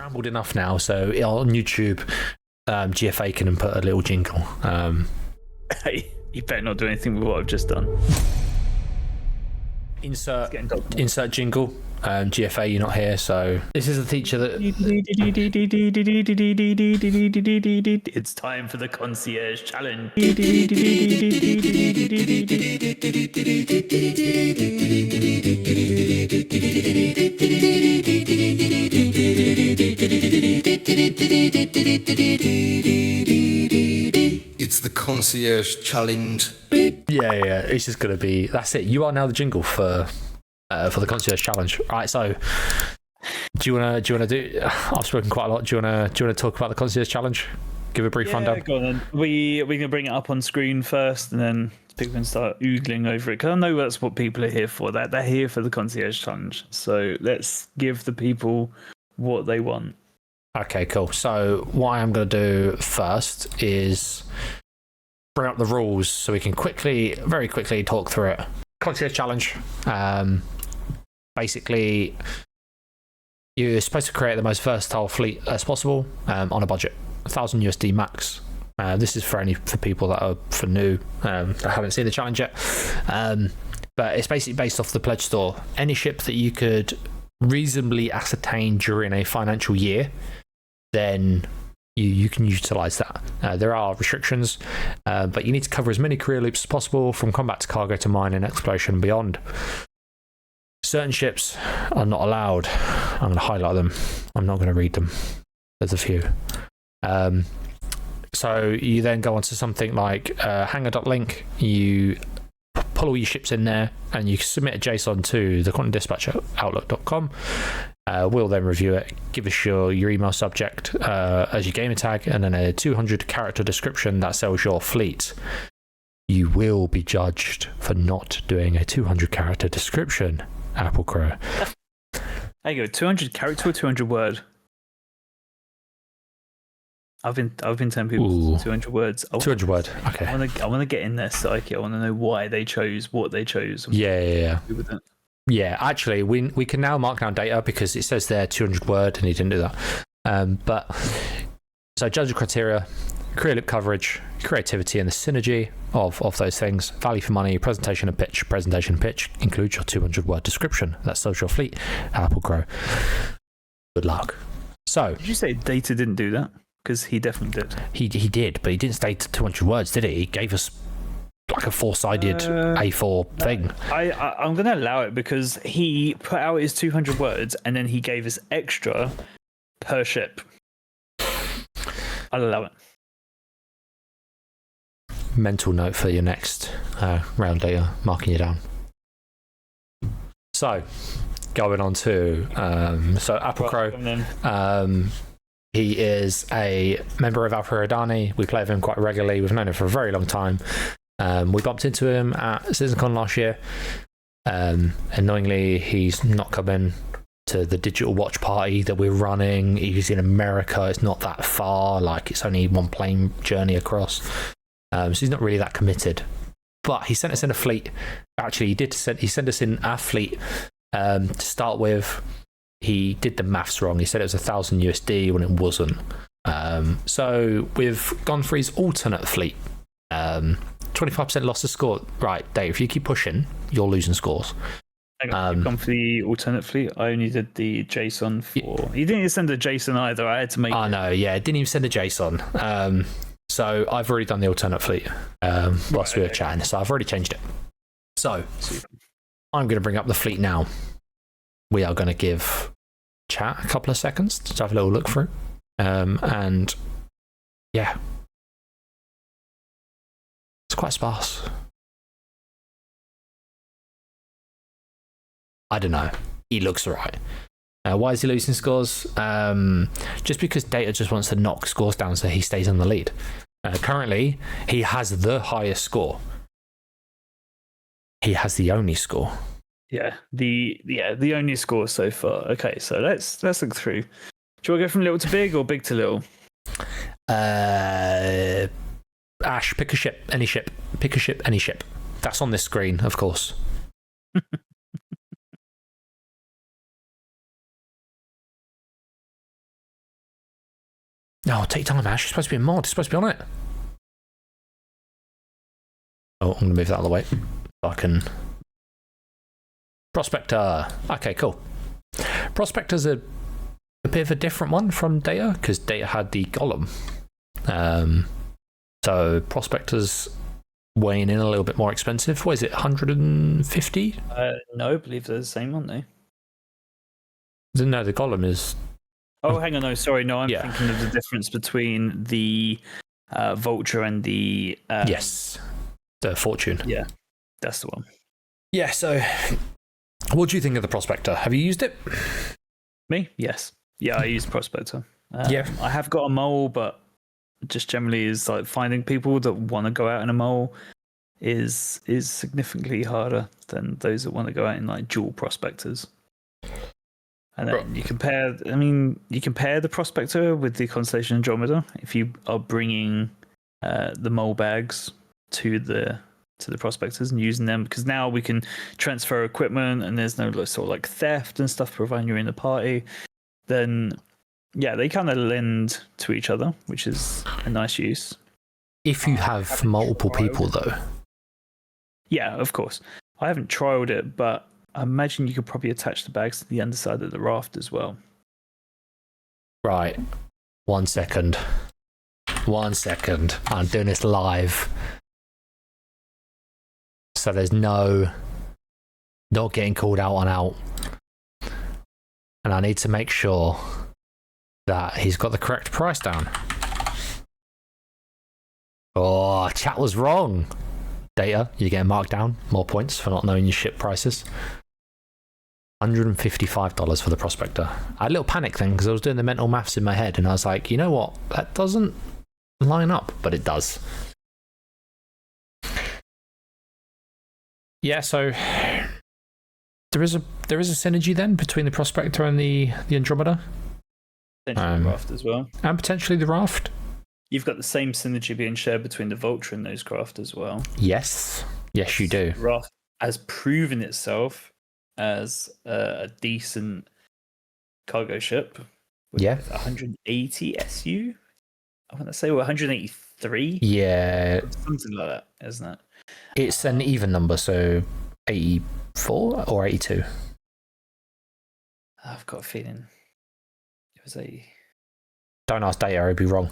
rambled enough now, so on YouTube, GFA can put a little jingle. Hey, you better not do anything with what I've just done. Insert jingle. GFA, you're not here, so this is a teacher that... It's time for the concierge challenge. It's the concierge challenge. Yeah, it's just going to be... That's it. You are now the jingle for the concierge challenge. All right, so do you want to do... I've spoken quite a lot. Do you want to talk about the concierge challenge? Give a brief rundown. Go on then. We're going to bring it up on screen first, and then people can start oogling over it, because I know that's what people are here for. They're here for the concierge challenge. So let's give the people what they want. Okay, cool. So what I am going to do first is bring up the rules so we can very quickly talk through it. Concierge challenge. Basically, you're supposed to create the most versatile fleet as possible on a budget. 1,000 USD max. This is for people that are new, that haven't seen the challenge yet. But it's basically based off the pledge store. Any ship that you could reasonably ascertain during a financial year, then you can utilize that. There are restrictions, but you need to cover as many career loops as possible, from combat to cargo to mine and exploration and beyond. Certain ships are not allowed. I'm going to highlight them. I'm not going to read them. There's a few. So you then go on to something like hangar.link. You pull all your ships in there and you submit a JSON to the content dispatch at outlook.com. We'll then review it, give us your email subject as your gamer tag, and then a 200 character description that sells your fleet. You will be judged for not doing a 200 character description, Apple Crow. There you go, 200 character or 200 word? I've been telling people 200 words. 200 word. Okay. I want to get in their psyche. I want to know why they chose what they chose. Yeah. Yeah, actually, we can now mark down data because it says there 200 word, and he didn't do that. But so judge criteria, career loop coverage, creativity, and the synergy of those things. Value for money, presentation and pitch. Presentation and pitch includes your 200 word description. That sells your fleet. Apple Crow. Good luck. So, did you say data didn't do that? Because he definitely did. He did, but he didn't state 200 words, did he? He gave us like a four-sided A4 thing. I'm going to allow it because he put out his 200 words and then he gave us extra per ship. I'll allow it. Mental note for your next round data, marking you down. So, going on to Apple Crow. He is a member of Alpha Eridani. We play with him quite regularly. We've known him for a very long time. We bumped into him at CitizenCon last year. Annoyingly, he's not coming to the digital watch party that we're running. He's in America. It's not that far. Like, it's only one plane journey across. So he's not really that committed. But he sent us in a fleet. Actually, he sent us in our fleet to start with. He did the maths wrong. He said it was 1,000 USD when it wasn't. So we've gone for his alternate fleet. 25% loss of score. Right, Dave, if you keep pushing, you're losing scores. You've gone for the alternate fleet. I only did the JSON for... You didn't even send a JSON either. I had to make I know, yeah. Didn't even send a JSON. So I've already done the alternate fleet whilst we were chatting. So I've already changed it. So I'm going to bring up the fleet now. We are going to give chat a couple of seconds to have a little look through. And yeah, it's quite sparse. I don't know. He looks alright. Why is he losing scores? Just because data just wants to knock scores down so he stays in the lead. Currently, he has the highest score. He has the only score. Yeah, the only score so far. Okay, so let's look through. Do you want to go from little to big or big to little? Ash, pick a ship, any ship. Pick a ship, any ship. That's on this screen, of course. No, take time, Ash. It's supposed to be a mod. It's supposed to be on it. Oh, I'm going to move that out of the way. So I can... Prospector. Okay, cool. Prospector's a bit of a different one from Data, because Data had the Golem. So Prospector's weighing in a little bit more expensive. What is it, 150? No, I believe they're the same, aren't they? No, the Golem is... Oh, hang on, no, sorry, no, I'm Yeah. thinking of the difference between the Vulture and the... yes, the Fortune. Yeah, that's the one. Yeah, so what do you think of the Prospector? Have you used it? Me? Yes. Yeah, I use Prospector. Yeah. I have got a mole, but just generally is like finding people that want to go out in a mole is significantly harder than those that want to go out in like dual prospectors. And then you compare the Prospector with the Constellation Andromeda. If you are bringing the mole bags to the Prospectors and using them, because now we can transfer equipment and there's no sort of like theft and stuff providing you're in the party, then yeah, they kind of lend to each other, which is a nice use. If you have multiple people, though. Yeah, of course. I haven't trialed it, but I imagine you could probably attach the bags to the underside of the raft as well. Right. 1 second. 1 second. I'm doing this live. So there's not getting called out on out. And I need to make sure that he's got the correct price down. Oh, chat was wrong. Data, you're getting marked down. More points for not knowing your ship prices. $155 for the Prospector. I had a little panic then because I was doing the mental maths in my head and I was like, you know what? That doesn't line up, but it does. Yeah, so there is a synergy then between the Prospector and the Andromeda. Potentially the raft as well. And potentially the raft. You've got the same synergy being shared between the Vulture and those craft as well. Yes. Yes, you do. The raft has proven itself as a decent cargo ship. With 180 SU? I want to say 183? Yeah. Something like that, isn't it? It's an even number, so 84 or 82? I've got a feeling it was a... Don't ask Data, I'd be wrong.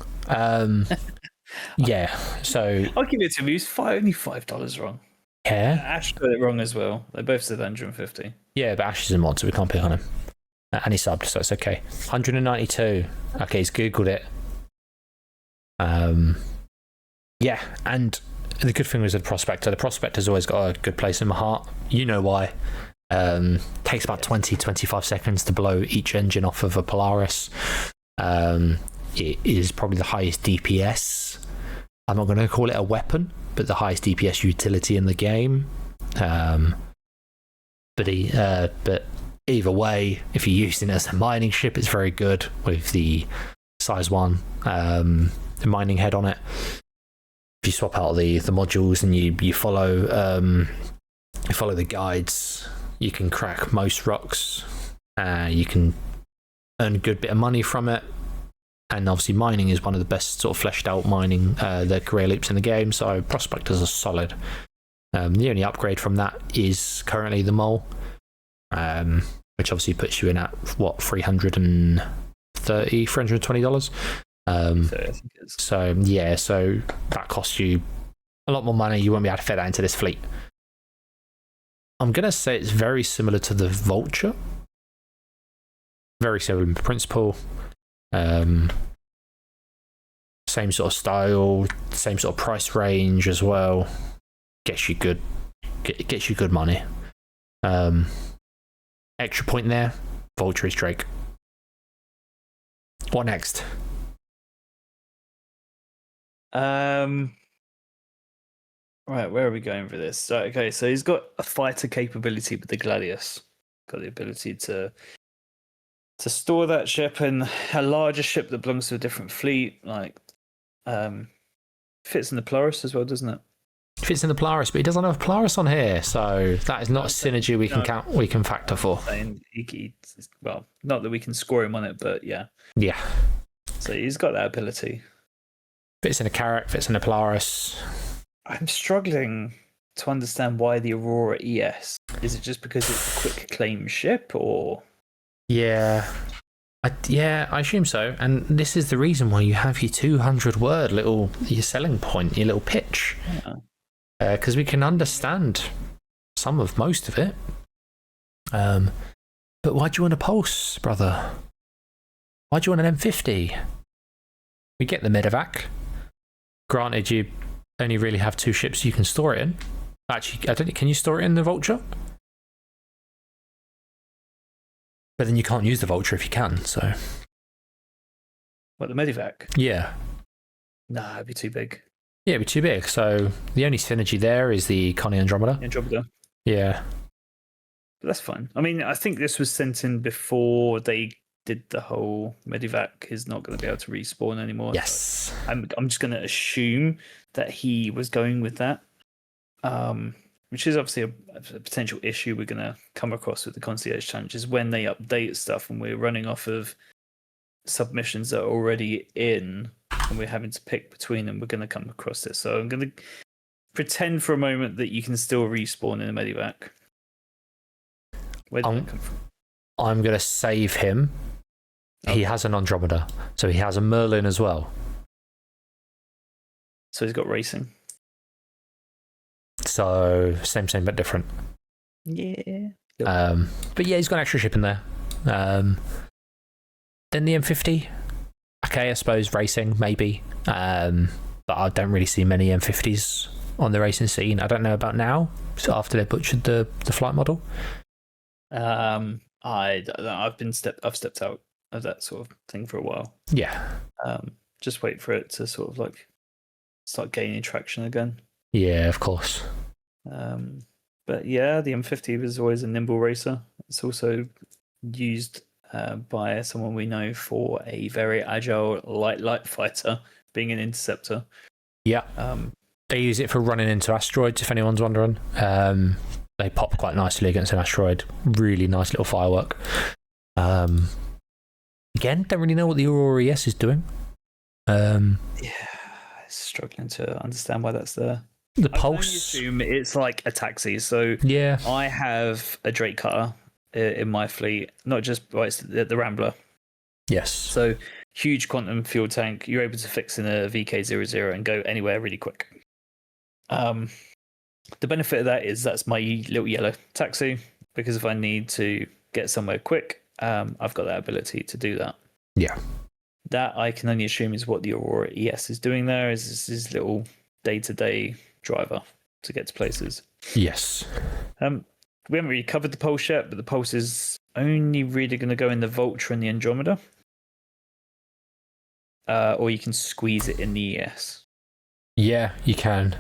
Yeah, so... I'll give it to him. He was only $5 wrong. Yeah? Ash got it wrong as well. They both said 150. Yeah, but Ash is a mod, so we can't pick on him. And he subbed, so it's okay. 192. Okay, he's Googled it. Yeah, and the good thing was the Prospector's always got a good place in my heart. You know why. Takes about 20-25 seconds to blow each engine off of a Polaris. It is probably the highest DPS. I'm not going to call it a weapon, but the highest DPS utility in the game. But either way, if you're using it as a mining ship, it's very good with the size 1 the mining head on it. If you swap out the modules and you follow the guides, you can crack most rocks. You can earn a good bit of money from it. And obviously mining is one of the best sort of fleshed out mining the career loops in the game, so Prospectors are solid. The only upgrade from that is currently the mole, which obviously puts you in at what, $320. So yeah, so that costs you a lot more money. You won't be able to fit that into this fleet. I'm gonna say it's very similar to the Vulture, very similar in principle. Same sort of style, same sort of price range as well. Gets you good money. Extra point there. Vulture is Drake. What next? Right, where are we going for this? So, okay, so he's got a fighter capability with the Gladius. Got the ability to store that ship in a larger ship that belongs to a different fleet. Like, fits in the Polaris as well, doesn't it? Fits in the Polaris, but he doesn't have a Polaris on here, so that is not a synergy we can factor for. Well, not that we can score him on it, but yeah. Yeah. So he's got that ability. Fits in a Carrack, fits in a Polaris. I'm struggling to understand why the Aurora ES. Is it just because it's a quick claim ship, or? Yeah. I assume so. And this is the reason why you have your 200-word your selling point, your little pitch. Because we can understand most of it. But why do you want a Pulse, brother? Why do you want an M50? We get the medevac. Granted, you only really have 2 ships you can store it in. Actually, I don't. Can you store it in the Vulture? But then you can't use the Vulture if you can. So. What, the medevac? Yeah. Nah, it'd be too big. Yeah, it'd be too big. So the only synergy there is the Connie Andromeda. Yeah. But that's fine. I mean, I think this was sent in before they did the whole medevac is not going to be able to respawn anymore. Yes. So I'm just going to assume that he was going with that, which is obviously a potential issue we're going to come across with the Concierge Challenge is when they update stuff and we're running off of submissions that are already in and we're having to pick between them, we're going to come across this. So I'm going to pretend for a moment that you can still respawn in a medevac. Where did that come from? I'm going to save him. He has an Andromeda, so he has a Merlin as well. So he's got racing. So same but different. Yeah. But yeah, he's got an extra ship in there. Then the M50. Okay, I suppose racing maybe. But I don't really see many M50s on the racing scene. I don't know about now. So after they butchered the flight model. I've stepped out of that sort of thing for a while. Yeah. Just wait for it to sort of like start gaining traction again. Yeah, of course. But yeah, the M50 was always a nimble racer. It's also used by someone we know for a very agile light fighter, being an interceptor. Yeah. They use it for running into asteroids, if anyone's wondering. They pop quite nicely against an asteroid. Really nice little firework. Again, don't really know what the Aurora ES is doing. Yeah, struggling to understand why that's there. The I Pulse. assume it's like a taxi. So yeah, I have a Drake cutter in my fleet, not just it's the Rambler. Yes. So huge quantum fuel tank. You're able to fix in a VK00 and go anywhere really quick. The benefit of that is that's my little yellow taxi, because if I need to get somewhere quick, I've got that ability to do that. Yeah. That I can only assume is what the Aurora ES is doing there, is this little day-to-day driver to get to places. Yes. We haven't really covered the Pulse yet, but the Pulse is only really going to go in the Vulture and the Andromeda. Or you can squeeze it in the ES. Yeah, you can.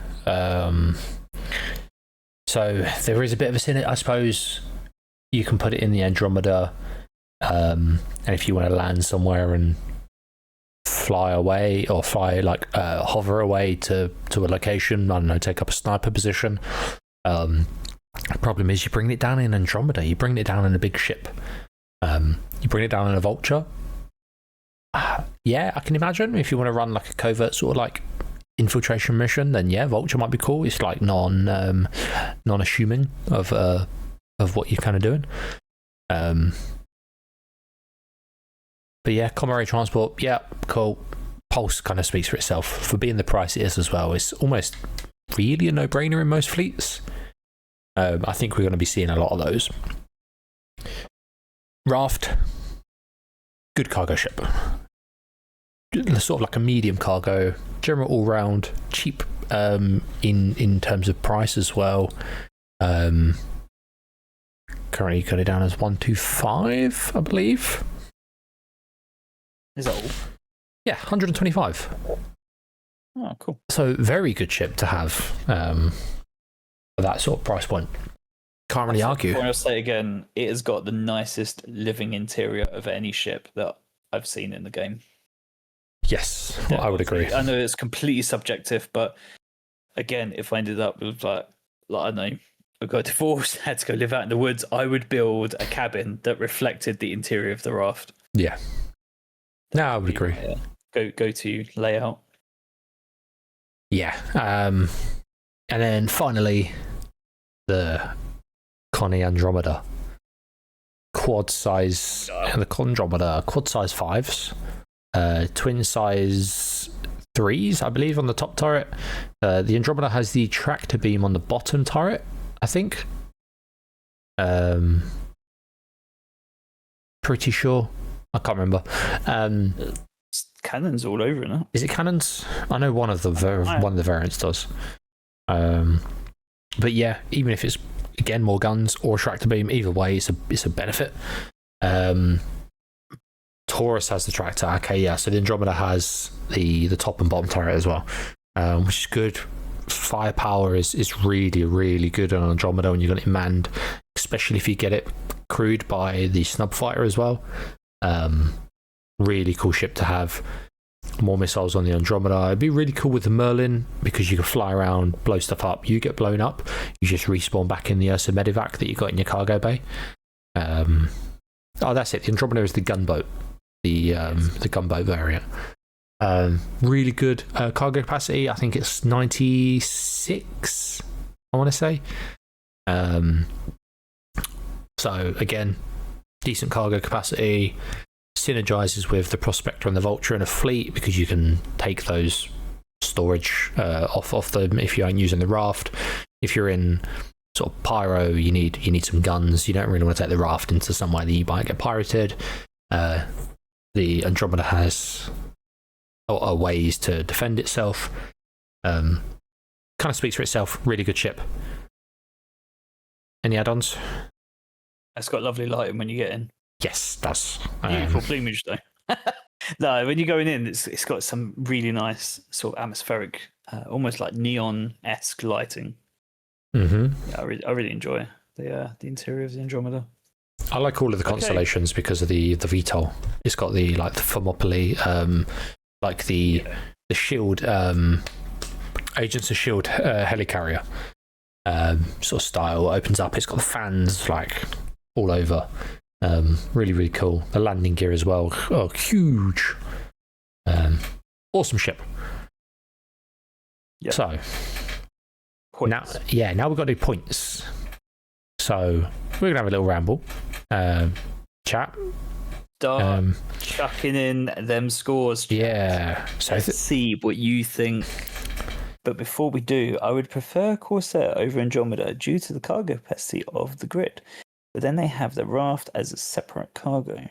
So there is a bit of a sin. I suppose you can put it in the Andromeda, and if you want to land somewhere and fly away or hover away to a location, I don't know, take up a sniper position. The problem is you bring it down in Andromeda. You bring it down in a big ship. You bring it down in a Vulture. Yeah, I can imagine if you want to run like a covert sort of like infiltration mission, then yeah, Vulture might be cool. It's like non-assuming of what you're kind of doing. But yeah, common ray transport, yeah, cool. Pulse kind of speaks for itself. For being the price it is as well, it's almost really a no-brainer in most fleets. I think we're going to be seeing a lot of those. Raft, good cargo ship. Sort of like a medium cargo, general all-round, cheap in terms of price as well. Currently got it down as 125, I believe. Is that all? Yeah, 125. Oh, cool. So very good ship to have for that sort of price point. Can't really argue. I'll say again, it has got the nicest living interior of any ship that I've seen in the game. Yes, well, I would agree. I know it's completely subjective, but again, if I ended up with like I don't know, I got divorced, had to go live out in the woods, I would build a cabin that reflected the interior of the raft. Yeah. No, I would agree. go to layout. Yeah. And then finally, the Connie Andromeda. Quad size 5s, twin size 3s, I believe, on the top turret. The Andromeda has the tractor beam on the bottom turret, I think. Pretty sure. I can't remember. Cannons all over it now. Is it cannons? I know one of the variants does. But yeah, even if it's again more guns or tractor beam, either way, it's a benefit. Taurus has the tractor. Okay, yeah. So the Andromeda has the top and bottom turret as well, which is good. Firepower is really, really good on Andromeda when you got it manned, especially if you get it crewed by the snub fighter as well. Really cool ship to have. More missiles on the Andromeda. It'd be really cool with the Merlin because you can fly around, blow stuff up. You get blown up, you just respawn back in the Ursa Medivac that you got in your cargo bay. That's it. The Andromeda is the gunboat, the gunboat variant. Really good cargo capacity. I think it's 96. I want to say. So again, decent cargo capacity. Synergizes with the Prospector and the Vulture in a fleet because you can take those storage off them if you aren't using the raft. If you're in sort of pyro, you need some guns. You don't really want to take the raft into somewhere that you might get pirated. The Andromeda has ways to defend itself. Kind of speaks for itself. Really good ship. Any add-ons? It's got lovely lighting when you get in. Yes, that's beautiful plumage though. No, when you're going in, it's got some really nice sort of atmospheric, almost like neon-esque lighting. Mm-hmm. Yeah, I really enjoy the interior of the Andromeda. I like all of the constellations because of the VTOL. It's got the Thermopylae, like the Shield, Agents of Shield helicarrier sort of style. It opens up. It's got the fans like all over. Really, really cool. The landing gear as well. Oh, huge. Awesome ship. Yep. So Points. now we've got to do points. So we're gonna have a little ramble. Chat. Start chucking in them scores. Chat. Yeah. So let's see what you think. But before we do, I would prefer Corsair over Andromeda due to the cargo capacity of the grid. But then they have the raft as a separate cargo.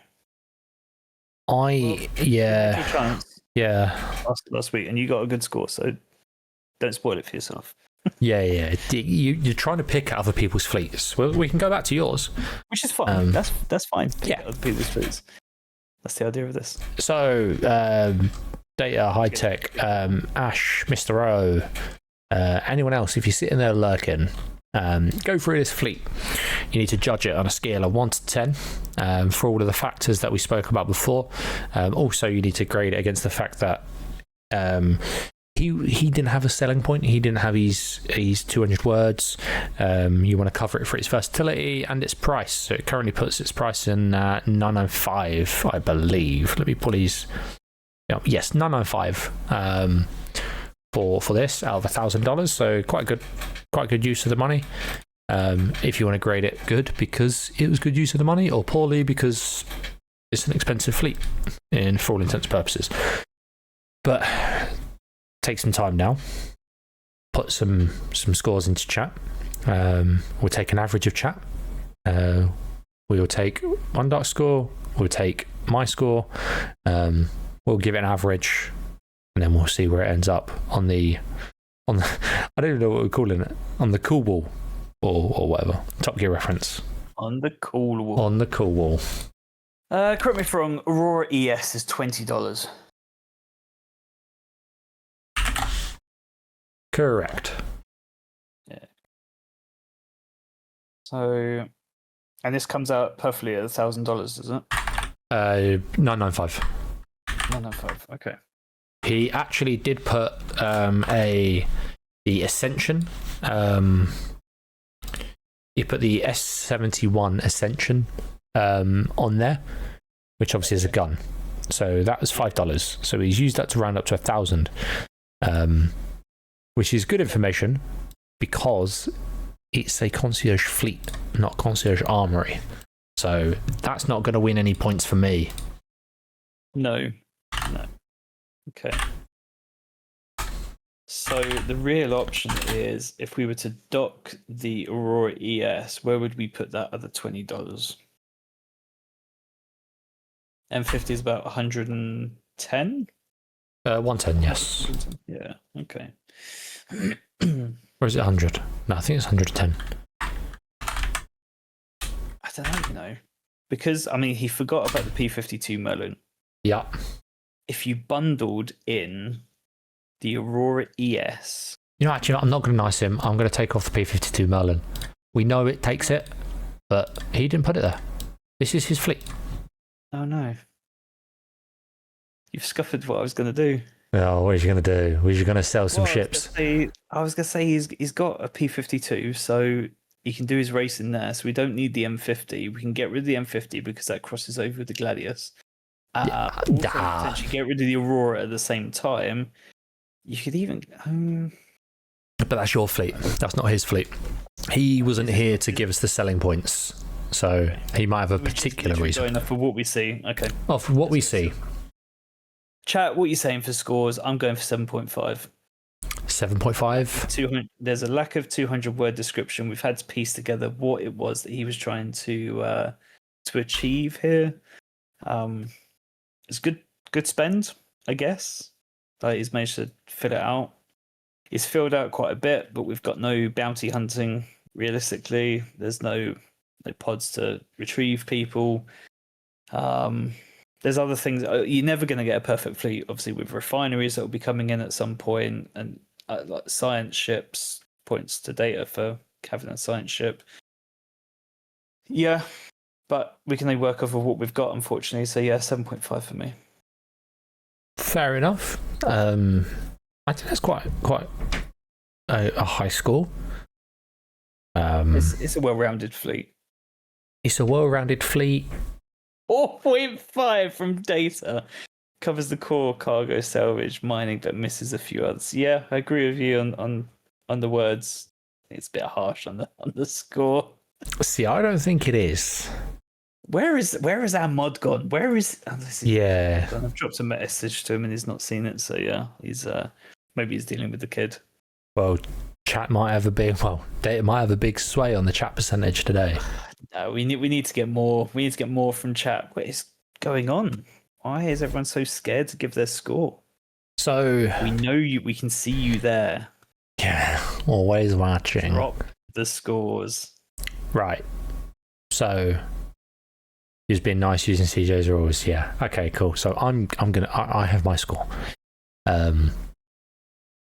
Yeah. Last week, and you got a good score, so don't spoil it for yourself. Yeah. You're trying to pick at other people's fleets. Well, we can go back to yours, which is fine. That's fine. Pick at other people's fleets. That's the idea of this. So, Data, High Tech, Ash, Mr. O, anyone else, if you're sitting there lurking, go through this fleet. You need to judge it on a scale of 1 to 10 for all of the factors that we spoke about before. Also, you need to grade it against the fact that he didn't have a selling point. He didn't have his 200 words. You want to cover it for its versatility and its price. So it currently puts its price in 995, I believe. Let me pull these. Yes, 995 for this out of $1,000. So quite good use of the money. If you want to grade it good because it was good use of the money, or poorly because it's an expensive fleet for all intents and purposes. But take some time now, put some scores into chat. We'll take an average of chat. We will take one dark score. We'll take my score. We'll give it an average, and then we'll see where it ends up on the I don't even know what we're calling it, on the cool wall or whatever. Top Gear reference. On the cool wall. On the cool wall. Correct me if I'm wrong. Aurora ES is $20. Correct. Yeah. So, and this comes out perfectly at $1,000, does it? 995. 995. Okay. He actually did put the Ascension. He put the S71 Ascension on there, which obviously is a gun. So that was $5. So he's used that to round up to 1,000, which is good information because it's a concierge fleet, not concierge armory. So that's not going to win any points for me. No. Okay. So the real option is if we were to dock the Aurora ES, where would we put that other $20? M50 is about 110? 110, yes. Yeah, okay. Or is it 100? No, I think it's 110. I don't know, because, I mean, he forgot about the P52 Merlin. Yeah. If you bundled in the Aurora ES... You know, actually, I'm not going to nice him. I'm going to take off the P52 Merlin. We know it takes it, but he didn't put it there. This is his fleet. Oh, no. You've scuppered what I was going to do. Oh, what are you going to do? Were you going to sell some ships? I was going to say he's got a P52, so he can do his racing there. So we don't need the M50. We can get rid of the M50 because that crosses over with the Gladius. Also, potentially get rid of the Aurora at the same time. You could even... But that's your fleet. That's not his fleet. He wasn't here to give us the selling points. So he might have a particular reason. Enough for what we see. Okay. Oh, for what we see. Chat, what are you saying for scores? I'm going for 7.5. 7.5. There's a lack of 200-word description. We've had to piece together what it was that he was trying to achieve here. It's good spend, I guess. He's managed to fill it out. He's filled out quite a bit, but we've got no bounty hunting. Realistically, there's no pods to retrieve people. There's other things. You're never going to get a perfect fleet, obviously, with refineries that will be coming in at some point, and like science ships, points to data for having a science ship. Yeah, but we can only work off of what we've got, unfortunately. So yeah, 7.5 for me. Fair enough. I think that's quite a high score. It's a well-rounded fleet. It's a well-rounded fleet. 4.5 from data. Covers the core, cargo, salvage, mining, but misses a few others. Yeah, I agree with you on the words. It's a bit harsh on the score. See, I don't think it is. Where is our mod gone? Where is? Yeah. I've dropped a message to him and he's not seen it. So yeah, he's maybe he's dealing with the kid. Well, chat might have data might have a big sway on the chat percentage today. No, we need to get more. We need to get more from chat. What is going on? Why is everyone so scared to give their score? So we know you. We can see you there. Yeah, always watching. Drop the scores. Right. So he's been nice using CJ's rules. Yeah. Okay. Cool. So I have my score.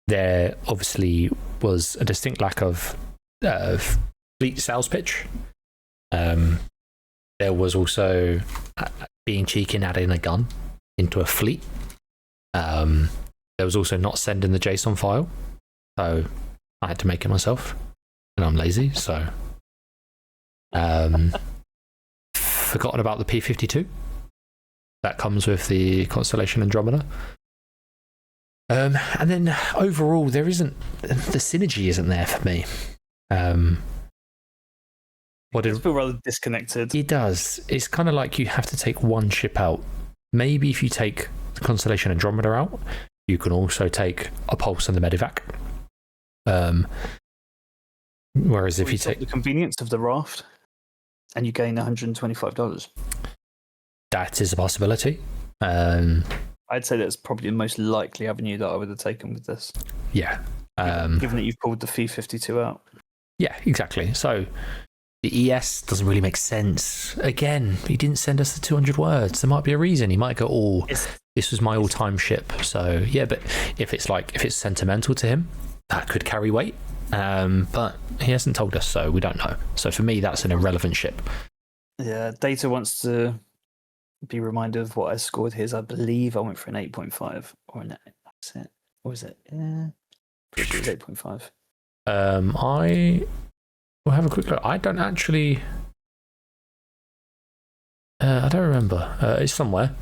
There obviously was a distinct lack of fleet sales pitch. There was also being cheeky and adding a gun into a fleet. There was also not sending the JSON file, so I had to make it myself, and I'm lazy, so forgotten about the P52 that comes with the Constellation Andromeda. And then overall, the synergy isn't there for me. It's feel rather disconnected. It does. It's kind of like you have to take one ship out. Maybe if you take the Constellation Andromeda out, you can also take a Pulse and the Medivac. Whereas if you take the convenience of the raft, and you gain $125, that is a possibility. I'd say that's probably the most likely avenue that I would have taken with this. Yeah. Given that you've pulled the P52 out. Yeah, exactly. So the ES doesn't really make sense. Again, he didn't send us the 200 words. There might be a reason. He might go, this was my all-time ship. So yeah, but if it's sentimental to him, that could carry weight. But he hasn't told us, so we don't know. So for me, that's an irrelevant ship. Yeah, Data wants to be reminded of what I scored his. I believe I went for an 8.5 or an 8. That's it. Or was it? Yeah, pretty sure it was 8.5. I will have a quick look. I don't actually. I don't remember. It's somewhere.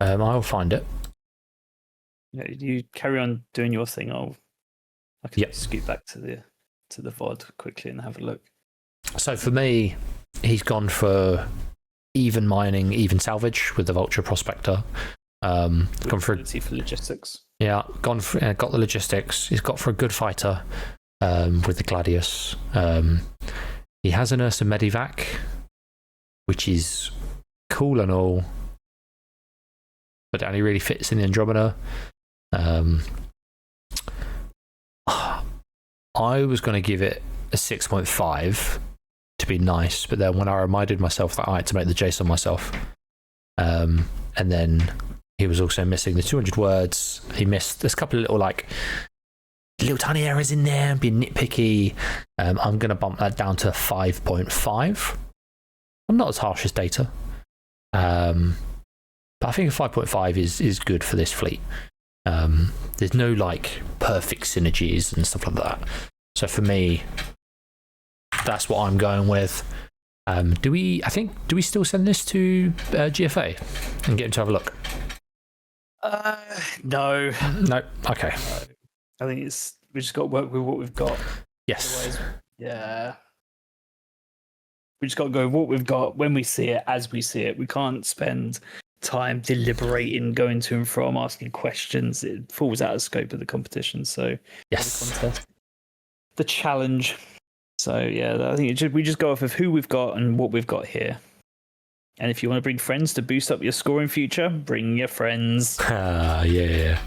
I'll find it. Yeah, you carry on doing your thing. I can Yep. scoot back to the VOD quickly and have a look. So for me, he's gone for even mining, even salvage with the Vulture Prospector. Gone for logistics. Yeah, got the logistics. He's got for a good fighter with the Gladius. He has an Ursa Medivac, which is cool and all, but it only really fits in the Andromeda. I was going to give it a 6.5 to be nice, but then when I reminded myself that I had to make the JSON myself, and then he was also missing the 200 words. He missed. There's a couple of little tiny errors in there. Being nitpicky. I'm going to bump that down to 5.5. I'm not as harsh as Data, but I think a 5.5 is good for this fleet. There's no perfect synergies and stuff like that. So for me, that's what I'm going with. Do we still send this to GFA and get him to have a look? No. No. Okay. I think we just got to work with what we've got. Yes. Otherwise, yeah. We just got to go with what we've got when we see it, as we see it. We can't spend time deliberating, going to and from, asking questions. It falls out of scope of the competition. So Yes. the contest, the challenge. So yeah, I think we just go off of who we've got and what we've got here. And if you want to bring friends to boost up your score in future, bring your friends. Yeah.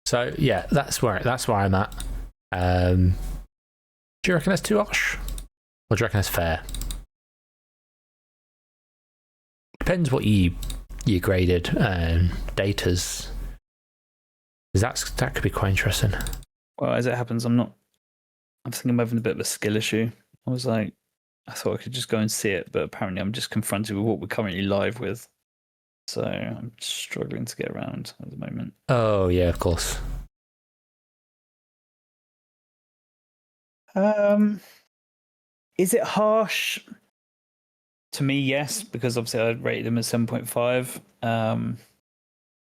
So yeah, that's where I'm at. Do you reckon that's too harsh, or do you reckon that's fair? Depends what you graded Data's. That could be quite interesting. Well, as it happens, I think I'm having a bit of a skill issue. I thought I could just go and see it, but apparently I'm just confronted with what we're currently live with. So I'm struggling to get around at the moment. Oh yeah, of course. Is it harsh? To me, yes, because obviously I'd rate them as 7.5.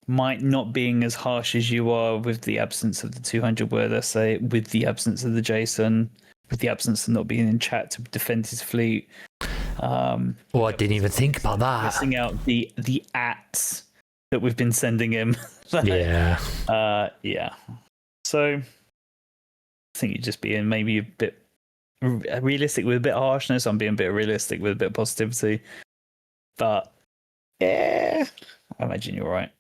Might not being as harsh as you are with the absence of the 200 word essay, with the absence of the JSON, with the absence of not being in chat to defend his fleet. I didn't even think about that. Missing out the ats that we've been sending him. Yeah. Yeah. So I think you'd just be in maybe a bit realistic with a bit of harshness. I'm being a bit realistic with a bit of positivity. But yeah, I imagine you're right.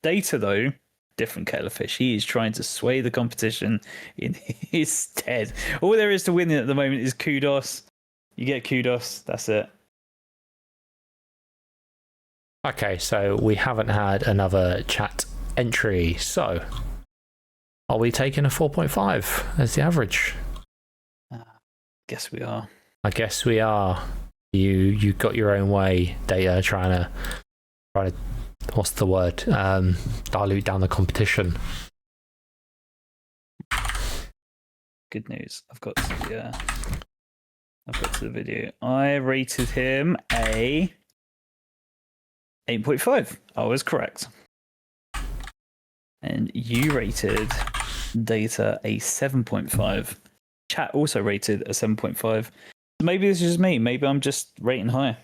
Data, though, different kettle of fish. He is trying to sway the competition in his stead. All there is to win at the moment is kudos. You get kudos. That's it. Okay, so we haven't had another chat entry. So, are we taking a 4.5 as the average? Guess we are. I guess we are. You got your own way, Data, trying to what's the word? Dilute down the competition. Good news. I've got to the video. I rated him a 8.5. I was correct. And you rated Data a 7.5. Chat also rated a 7.5. Maybe this is just me. Maybe I'm just rating higher.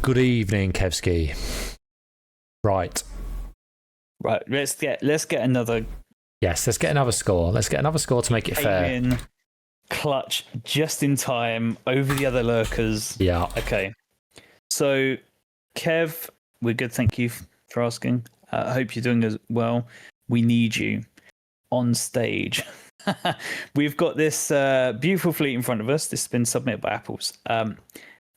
Good evening, Kevski. Right. Let's get another. Yes, let's get another score. Let's get another score to make it fair. In clutch just in time over the other lurkers. Yeah. Okay. So, Kev, we're good. Thank you for asking. I hope you're doing as well. We need you on stage. We've got this beautiful fleet in front of us. This has been submitted by Apples.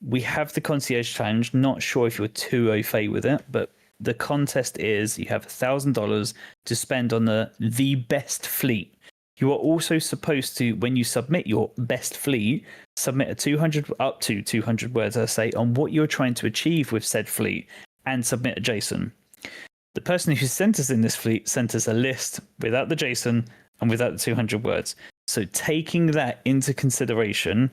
We have the concierge challenge. Not sure if you're too au fait with it, but the contest is you have $1,000 to spend on the best fleet. You are also supposed to, when you submit your best fleet, submit up to 200 words essay on what you're trying to achieve with said fleet and submit a JSON. The person who sent us in this fleet sent us a list without the JSON and without the 200 words. So taking that into consideration,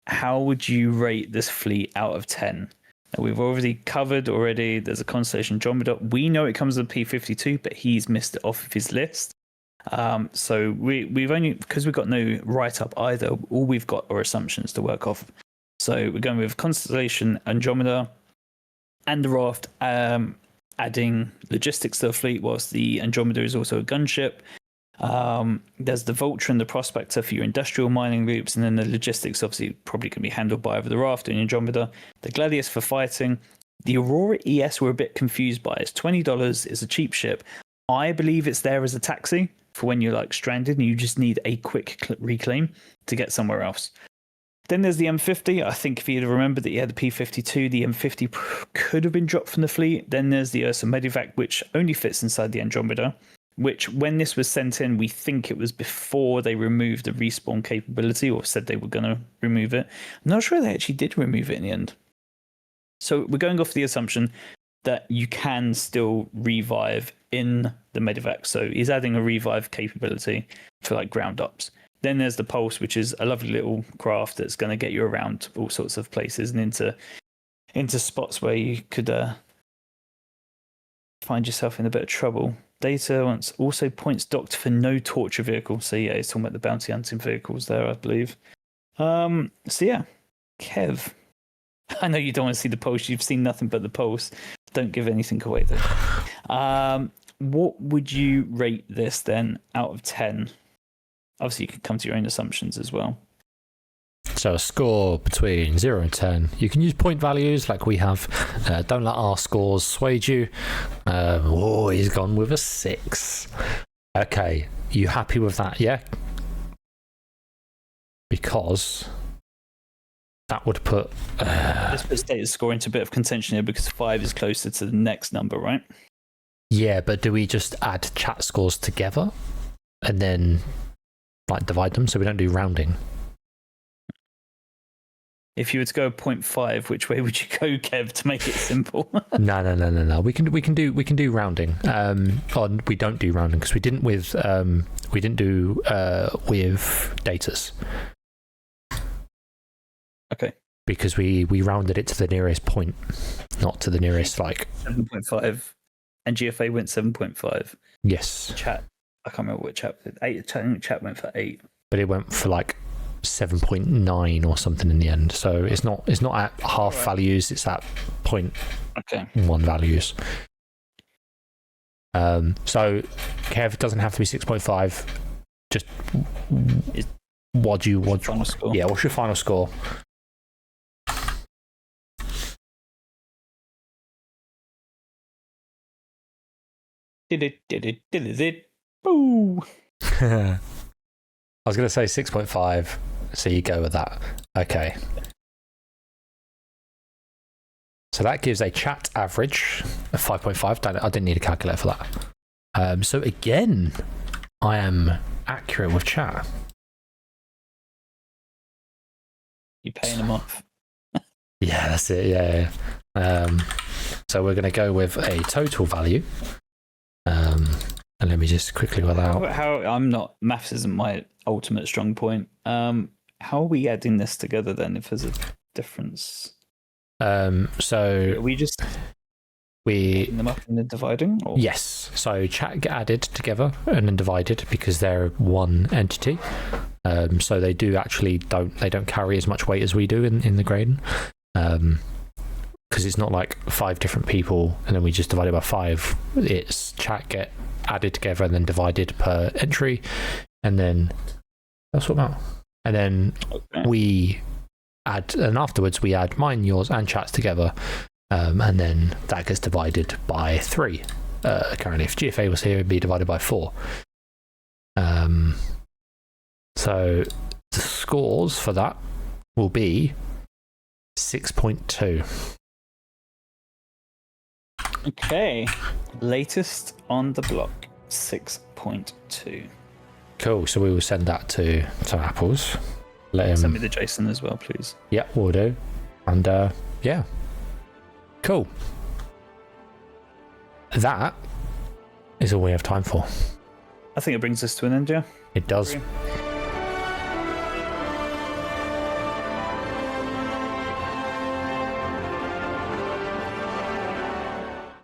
how would you rate this fleet out of 10? We've already covered already. There's a Constellation Andromeda. We know it comes with P52, but he's missed it off of his list. So we've only, because we've got no write-up either, all we've got are assumptions to work off. So we're going with Constellation Andromeda and the Raft, adding logistics to the fleet, whilst the Andromeda is also a gunship. There's the Vulture and the Prospector for your industrial mining loops, and then the logistics obviously probably can be handled by either the Raft and Andromeda. The Gladius for fighting. The Aurora ES we're a bit confused by. It's $20. It's a cheap ship. I believe it's there as a taxi for when you're like stranded and you just need a quick reclaim to get somewhere else. Then there's the M50. I think if you'd remembered that you had the P52, the M50 could have been dropped from the fleet. Then there's the Ursa Medivac, which only fits inside the Andromeda, which when this was sent in, we think it was before they removed the respawn capability, or said they were going to remove it. I'm not sure they actually did remove it in the end. So we're going off the assumption that you can still revive in the Medivac. So he's adding a revive capability for like ground ups. Then there's the Pulse, which is a lovely little craft that's going to get you around all sorts of places and into spots where you could find yourself in a bit of trouble. Data also points docked for no torture vehicle. So yeah, he's talking about the bounty hunting vehicles there, I believe. So yeah, Kev. I know you don't want to see the Pulse. You've seen nothing but the Pulse. Don't give anything away though. What would you rate this then out of 10? Obviously, you can come to your own assumptions as well. So a score between 0 and 10. You can use point values like we have. Don't let our scores sway you. He's gone with a 6. Okay, you happy with that, yeah? Because that would put... This puts Data's score into a bit of contention here because 5 is closer to the next number, right? Yeah, but do we just add chat scores together and then like divide them so we don't do rounding? If you were to go 0.5, which way would you go, Kev, to make it simple? No. We can do rounding. Or we don't do rounding because we didn't do with datas. Okay. Because we rounded it to the nearest point, not to the nearest like 7.5, and GFA went 7.5. Yes. Chat, I can't remember what chat did. 8. I think chat went for 8. But it went for like 7.9 or something in the end. So it's not at half values. It's at 0.1 values. So Kev doesn't have to be 6.5. Just Final score? Yeah, what's your final score? Did it. Boo! I was going to say 6.5, so you go with that. Okay. So that gives a chat average of 5.5. I didn't need a calculator for that. So again, I am accurate with chat. You paying a month? Yeah, that's it. Yeah. So we're going to go with a total value. And let me just quickly work out. Maths isn't my ultimate strong point. How are we adding this together then if there's a difference? So are we just adding them up and then dividing? Or? Yes. So chat get added together and then divided because they're one entity. So they don't carry as much weight as we do in the grading. Because it's not like 5 different people and then we just divide it by 5. It's chat get added together and then divided per entry, and then that's what about. And then we add, and afterwards we add mine, yours, and chat's together, and then that gets divided by 3. Currently, if GFA was here, it'd be divided by 4. So the scores for that will be 6.2. Okay, latest on the block, 6.2. Cool. So we will send that to Apples. Send me the JSON as well, please. Yeah, we'll do. And yeah, cool. That is all we have time for. I think it brings us to an end, yeah. It does.